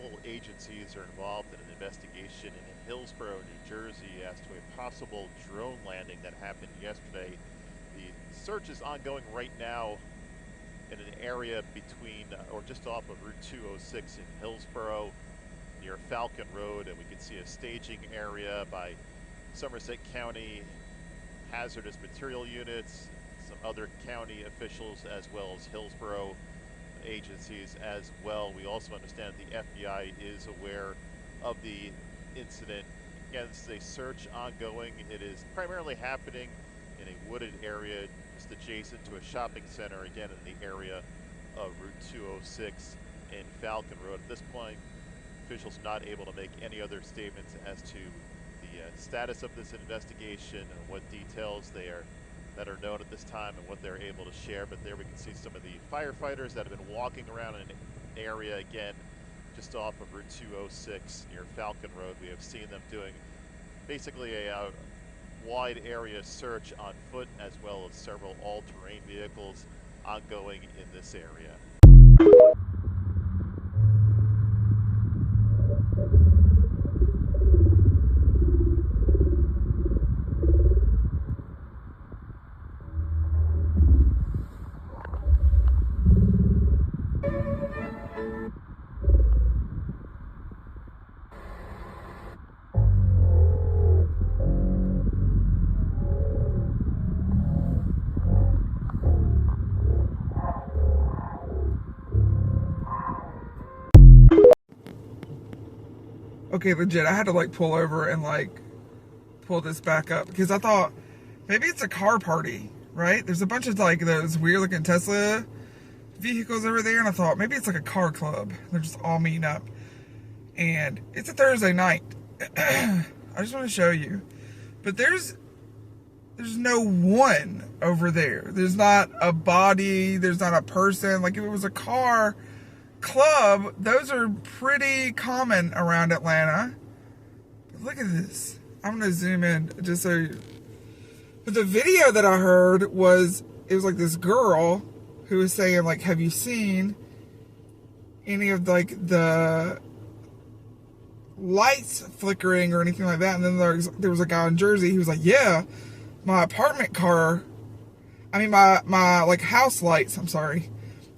multiple agencies are involved in an investigation in Hillsborough, New Jersey, as to a possible drone landing that happened yesterday. The search is ongoing right now in an area between, or just off of Route 206 in Hillsborough, near Falcon Road, and we can see a staging area by Somerset County hazardous material units, some other county officials, as well as Hillsborough agencies as well. We also understand the FBI is aware of the incident. Again, this is a search ongoing. It is primarily happening in a wooded area just adjacent to a shopping center, again in the area of Route 206 in Falcon Road. At this point, officials are not able to make any other statements as to the status of this investigation and what details that are known at this time and what they're able to share. But there we can see some of the firefighters that have been walking around in an area, again, just off of Route 206 near Falcon Road. We have seen them doing basically a wide area search on foot, as well as several all-terrain vehicles ongoing in this area. Okay, legit, I had to like pull over and like pull this back up because I thought maybe it's a car party, right? There's a bunch of like those weird looking Tesla vehicles over there, and I thought maybe it's like a car club. They're just all meeting up, and it's a Thursday night. I just want to show you, but there's no one over there. There's not a body. There's not a person. Like if it was a car club, those are pretty common around Atlanta. But look at this. I'm gonna zoom in just so you. But the video that I heard was, it was like this girl who was saying like, have you seen any of like the lights flickering or anything like that? And then there was a guy in Jersey who was like, yeah, my my house lights,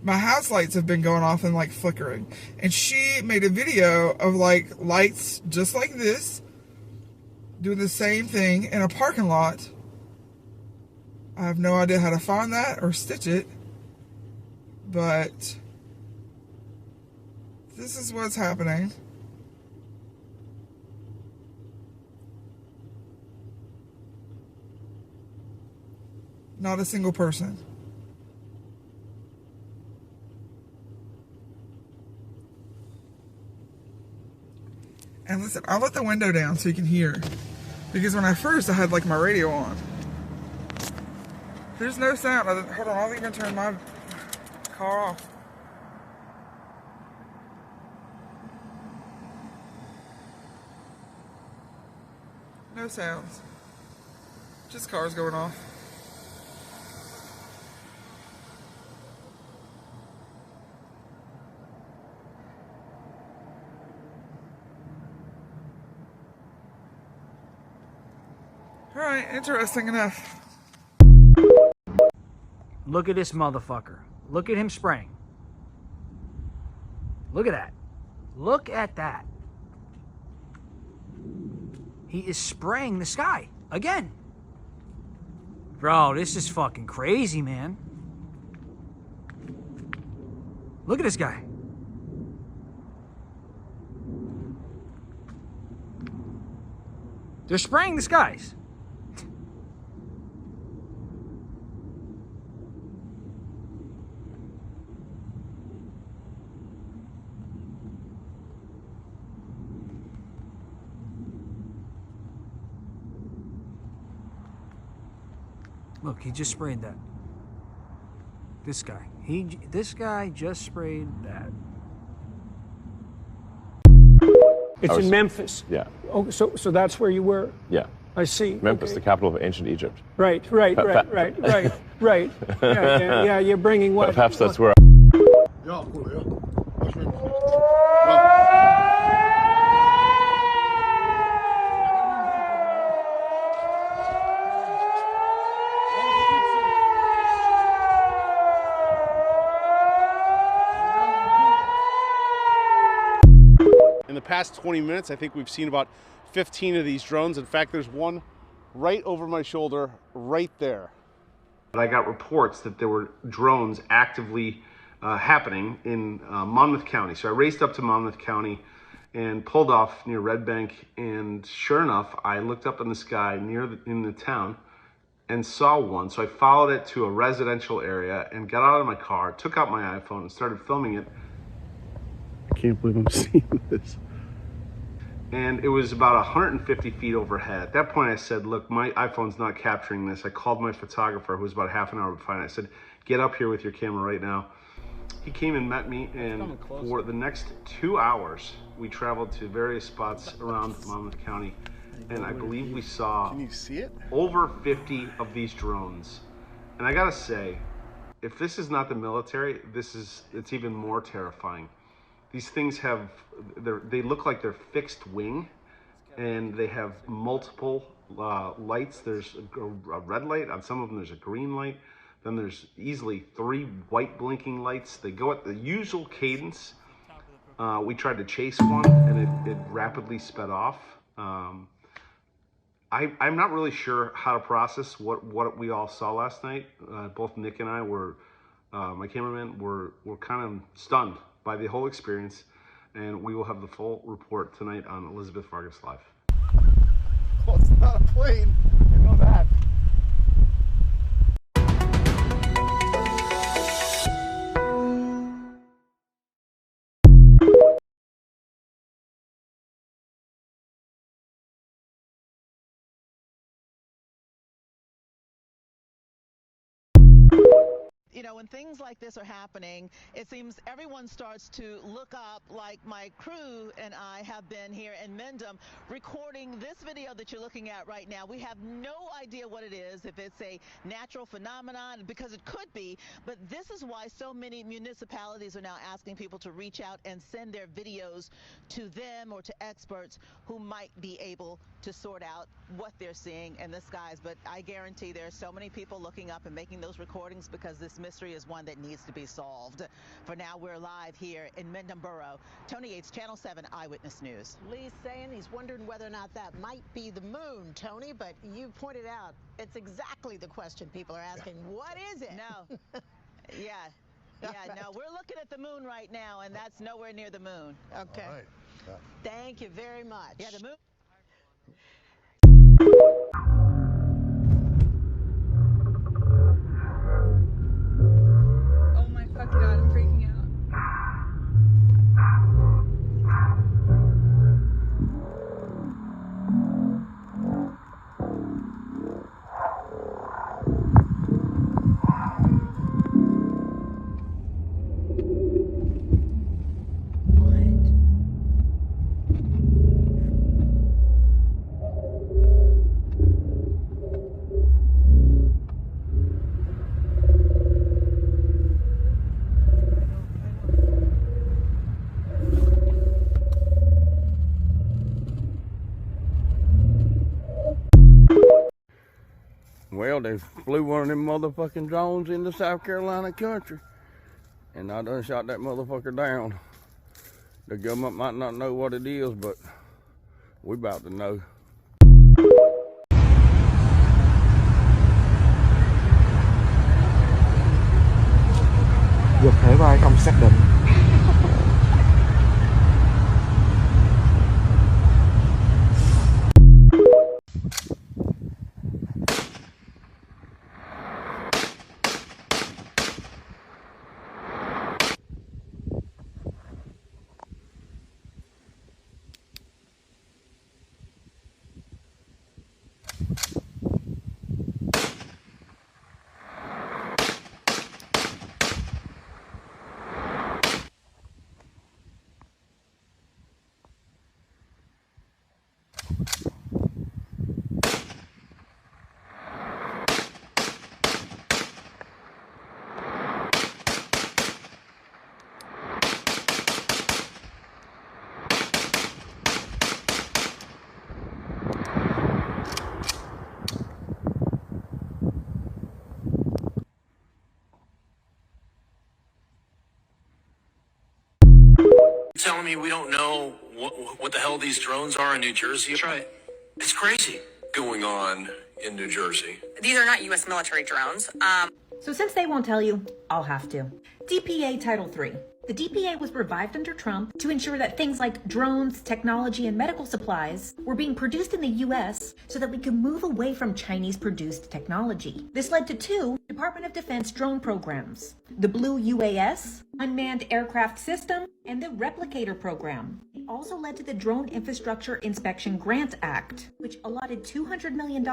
my house lights have been going off and like flickering. And she made a video of like lights just like this doing the same thing in a parking lot. I have no idea how to find that or stitch it, but this is what's happening. Not a single person. And listen, I'll let the window down so you can hear. Because when I had like my radio on. There's no sound. Hold on, I'll even turn my car off. No sounds. Just cars going off. Alright, interesting enough. Look at this motherfucker. Look at him spraying. Look at that. Look at that. He is spraying the sky again. Bro, this is fucking crazy, man. Look at this guy. They're spraying the skies. Look, he just sprayed that. This guy. This guy just sprayed that. It's in Memphis. Yeah. Oh, so that's where you were? Yeah. I see. Memphis, okay. the capital of ancient Egypt. Right. Yeah, you're bringing what? Perhaps that's where. Ja, cool, ja. the past 20 minutes, I think we've seen about 15 of these drones. In fact, there's one right over my shoulder, right there. I got reports that there were drones actively happening in Monmouth County. So I raced up to Monmouth County and pulled off near Red Bank. And sure enough, I looked up in the sky in the town and saw one. So I followed it to a residential area and got out of my car, took out my iPhone and started filming it. I can't believe I'm seeing this. And it was about 150 feet overhead. At that point I said, look, my iPhone's not capturing this. I called my photographer, who was about half an hour behind. I said, get up here with your camera right now. He came and met me, and for the next 2 hours, we traveled to various spots around Monmouth County. And I believe we saw over 50 of these drones. And I gotta say, if this is not the military, it's even more terrifying. These things they look like they're fixed wing, and they have multiple lights. There's a red light, on some of them there's a green light, then there's easily 3 white blinking lights. They go at the usual cadence. We tried to chase one, and it rapidly sped off. I'm not really sure how to process what we all saw last night. Both Nick and I my cameraman, were kind of stunned by the whole experience, and we will have the full report tonight on Elizabeth Vargas Live. Well, it's not a plane. I know that. You know, when things like this are happening, it seems everyone starts to look up, like my crew and I have been here in Mendham recording this video that you're looking at right now. We have no idea what it is, if it's a natural phenomenon, because it could be, but this is why so many municipalities are now asking people to reach out and send their videos to them or to experts who might be able to sort out what they're seeing in the skies. But I guarantee there are so many people looking up and making those recordings because this mystery is one that needs to be solved. For now, we're live here in Mendham Borough. Tony Yates, Channel 7 Eyewitness News. Lee's saying he's wondering whether or not that might be the moon, Tony, but you pointed out it's exactly the question people are asking. What is it? No. Yeah. Yeah, no, we're looking at the moon right now, and that's nowhere near the moon. Okay. All right. Yeah. Thank you very much. Yeah, the moon. Oh my fucking god, I'm freaking out. Well, they flew one of them motherfucking drones into South Carolina country, and I done shot that motherfucker down. The government might not know what it is, but we about to know. Vật thể bay không xác định. Telling me we don't know what the hell these drones are in New Jersey? That's right. It's crazy going on in New Jersey. These are not U.S. military drones. So since they won't tell you, I'll have to. DPA Title III. The DPA was revived under Trump to ensure that things like drones, technology, and medical supplies were being produced in the U.S. so that we could move away from Chinese-produced technology. This led to 2 Department of Defense drone programs: the Blue UAS, Unmanned Aircraft System, and the Replicator Program. It also led to the Drone Infrastructure Inspection Grant Act, which allotted $200 million,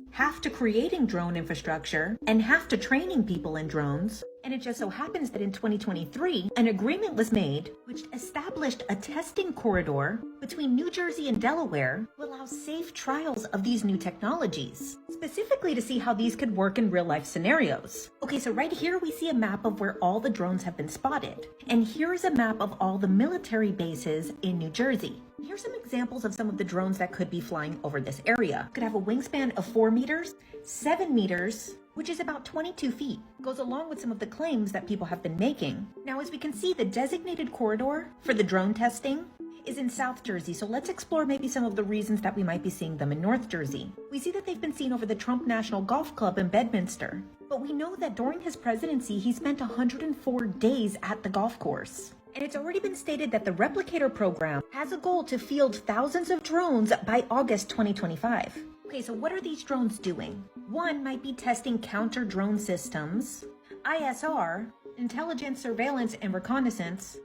half to creating drone infrastructure and half to training people in drones. And it just so happens that in 2023, an agreement was made which established a testing corridor between New Jersey and Delaware to allow safe trials of these new technologies, specifically to see how these could work in real-life scenarios. Okay, so right here we see a map of where all the drones have been spotted. And here's a map of all the military bases in New Jersey. Here's some examples of some of the drones that could be flying over this area. Could have a wingspan of 4 meters, 7 meters, which is about 22 feet. Goes along with some of the claims that people have been making. Now, as we can see, the designated corridor for the drone testing is in South Jersey, so let's explore maybe some of the reasons that we might be seeing them in North Jersey. We see that they've been seen over the Trump National Golf Club in Bedminster, but we know that during his presidency, he spent 104 days at the golf course. And it's already been stated that the Replicator program has a goal to field thousands of drones by August 2025. Okay, so what are these drones doing? One might be testing counter-drone systems, ISR, intelligence, surveillance, and reconnaissance,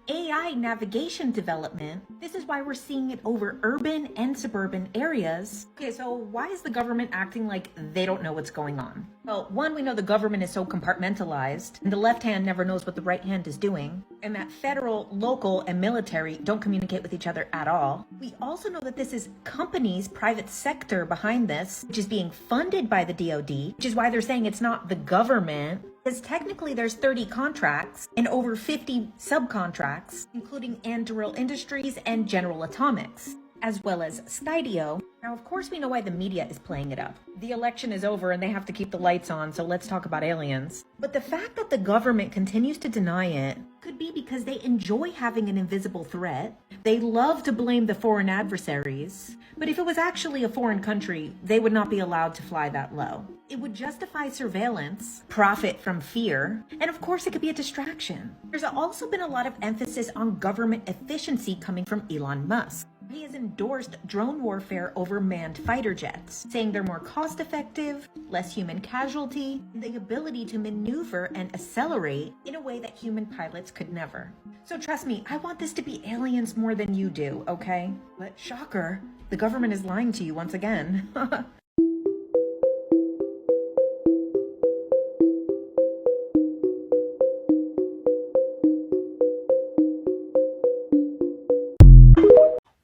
AI navigation development. This is why we're seeing it over urban and suburban areas. Okay, so why is the government acting like they don't know what's going on? Well, one, we know the government is so compartmentalized, and the left hand never knows what the right hand is doing, and that federal, local, and military don't communicate with each other at all. We also know that this is companies, private sector behind this, which is being funded by the DoD, which is why they're saying it's not the government. Because technically there's 30 contracts and over 50 subcontracts, including Anduril Industries and General Atomics, as well as Skydio. Now, of course, we know why the media is playing it up. The election is over and they have to keep the lights on, so let's talk about aliens. But the fact that the government continues to deny it could be because they enjoy having an invisible threat. They love to blame the foreign adversaries. But if it was actually a foreign country, they would not be allowed to fly that low. It would justify surveillance, profit from fear, and of course it could be a distraction. There's also been a lot of emphasis on government efficiency coming from Elon Musk. He has endorsed drone warfare over manned fighter jets, saying they're more cost-effective, less human casualty, and the ability to maneuver and accelerate in a way that human pilots could never. So trust me, I want this to be aliens more than you do, okay? But shocker, the government is lying to you once again.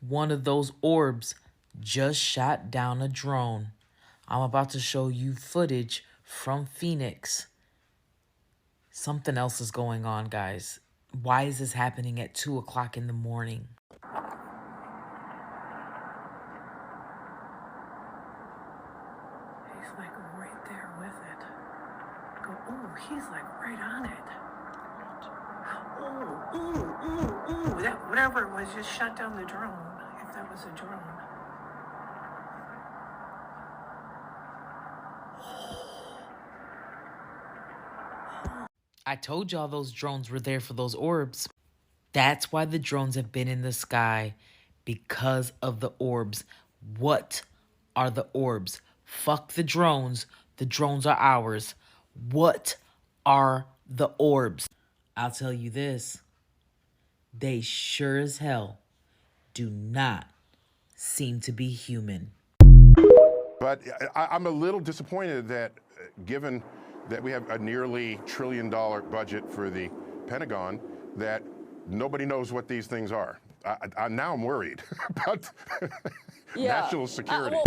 One of those orbs just shot down a drone. I'm about to show you footage from Phoenix. Something else is going on, guys. Why is this happening at 2 o'clock in the morning? He's like right there with it. Oh, he's like right on it. Ooh, that whatever it was just shut down the drone. If that was a drone. I told y'all those drones were there for those orbs. That's why the drones have been in the sky, because of the orbs. What are the orbs? Fuck the drones. The drones are ours. What are the orbs? I'll tell you this. They sure as hell do not seem to be human. But I'm a little disappointed that given that we have a nearly $1 trillion budget for the Pentagon, that nobody knows what these things are. Now I'm worried about national security.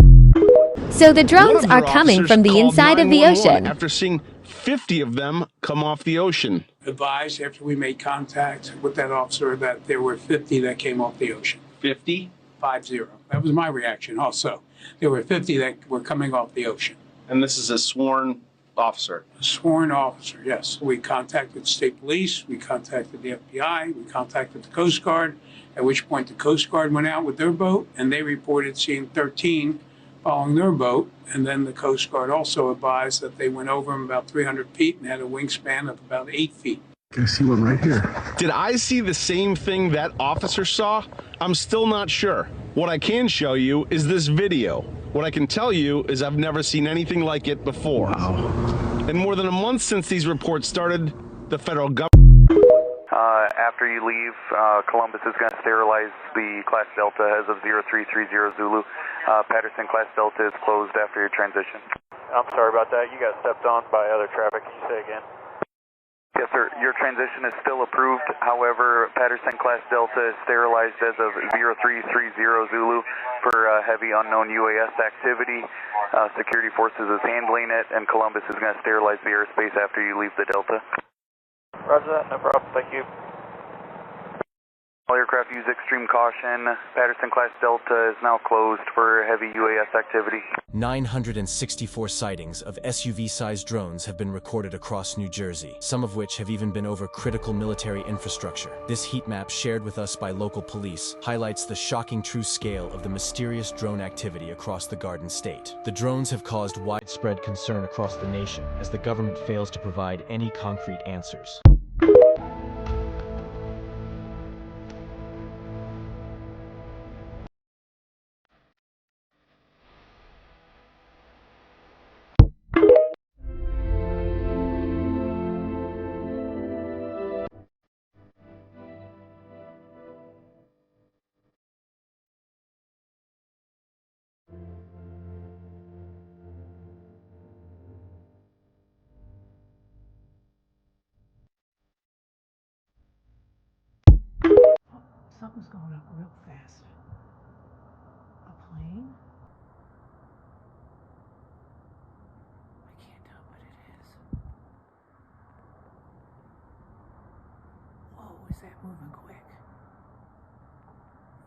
So the drones are coming from the inside of the ocean. After seeing 50 of them come off the ocean. Advised after we made contact with that officer that there were 50 that came off the ocean. 50? 50. That was my reaction also. There were 50 that were coming off the ocean. And this is a sworn officer. A sworn officer, yes. We contacted state police, we contacted the FBI, we contacted the Coast Guard, at which point the Coast Guard went out with their boat and they reported seeing 13 following their boat. And then the Coast Guard also advised that they went over them about 300 feet and had a wingspan of about 8 feet. I see one right here. Did I see the same thing that officer saw? I'm still not sure. What I can show you is this video. What I can tell you is I've never seen anything like it before. Wow. In more than a month since these reports started, the federal government... After you leave, Columbus is going to sterilize the Class Delta as of 0330 Zulu. Patterson Class Delta is closed after your transition. I'm sorry about that. You got stepped on by other traffic. Can you say again? Yes, sir. Your transition is still approved. However, Patterson Class Delta is sterilized as of 0330 Zulu for heavy unknown UAS activity. Security Forces is handling it, and Columbus is going to sterilize the airspace after you leave the Delta. Roger that. No problem. Thank you. All aircraft use extreme caution. Patterson Class Delta is now closed for heavy UAS activity. 964 sightings of SUV-sized drones have been recorded across New Jersey, some of which have even been over critical military infrastructure. This heat map shared with us by local police highlights the shocking true scale of the mysterious drone activity across the Garden State. The drones have caused widespread concern across the nation as the government fails to provide any concrete answers. Something's going up real fast. A plane? I can't tell what it is. Whoa, is that moving quick?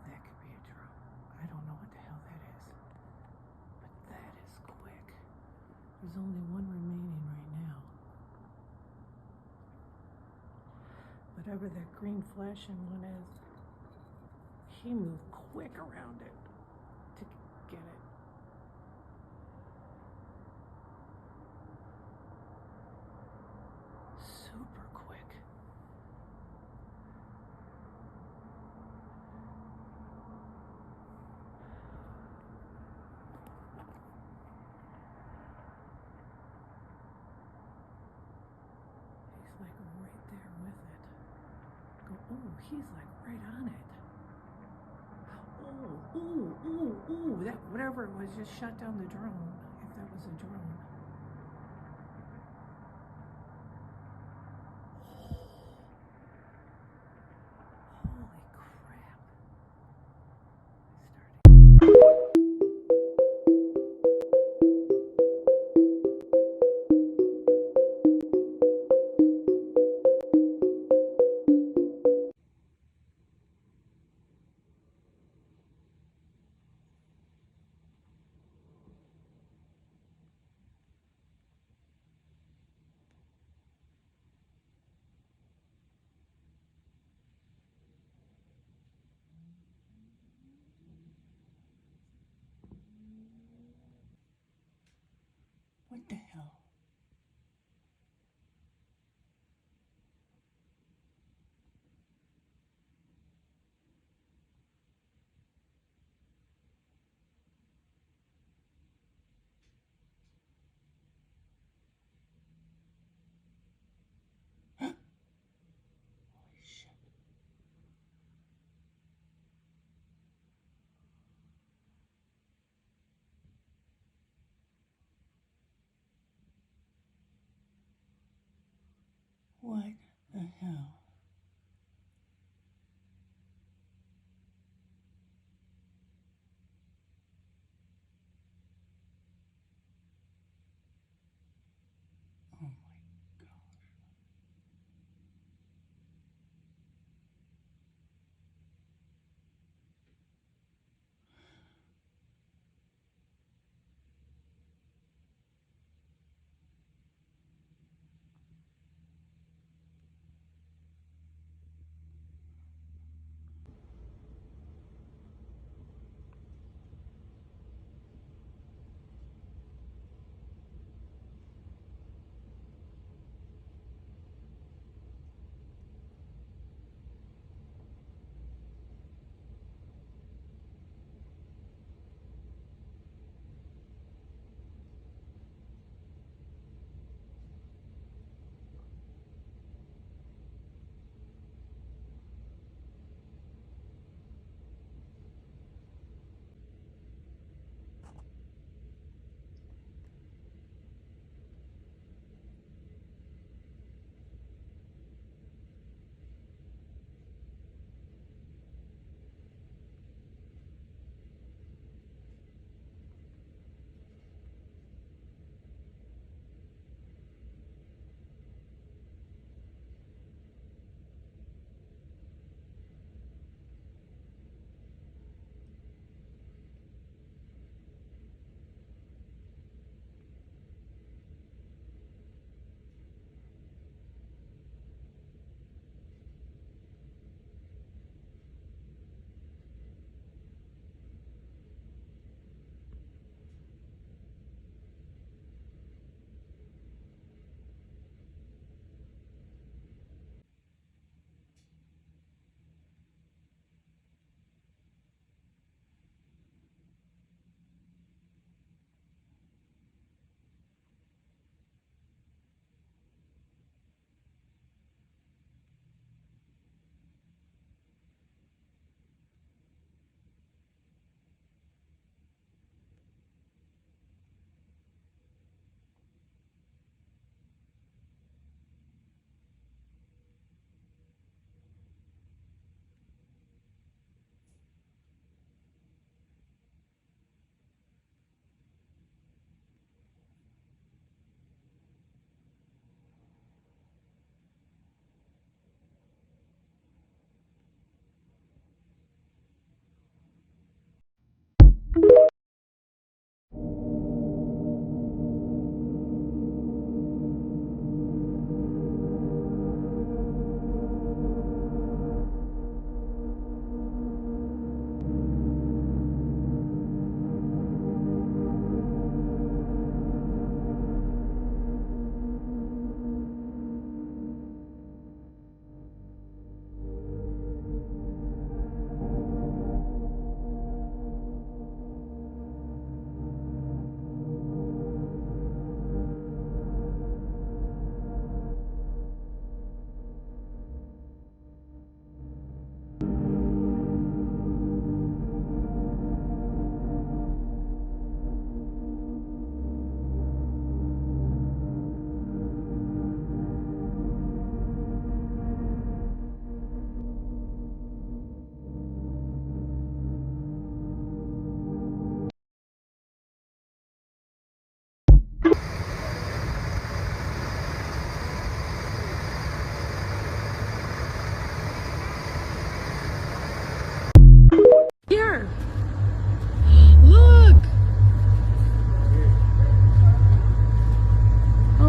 That could be a drone. I don't know what the hell that is. But that is quick. There's only one remaining right now. Whatever that green flashing one is, he moved quick around it to get it. Super quick. He's like right there with it. Oh, he's like right on it. Ooh, that whatever it was just shut down the drone, if that was a drone. Holy crap. What the hell? What the hell? Oh my gosh.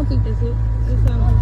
don't think that's it. That sounds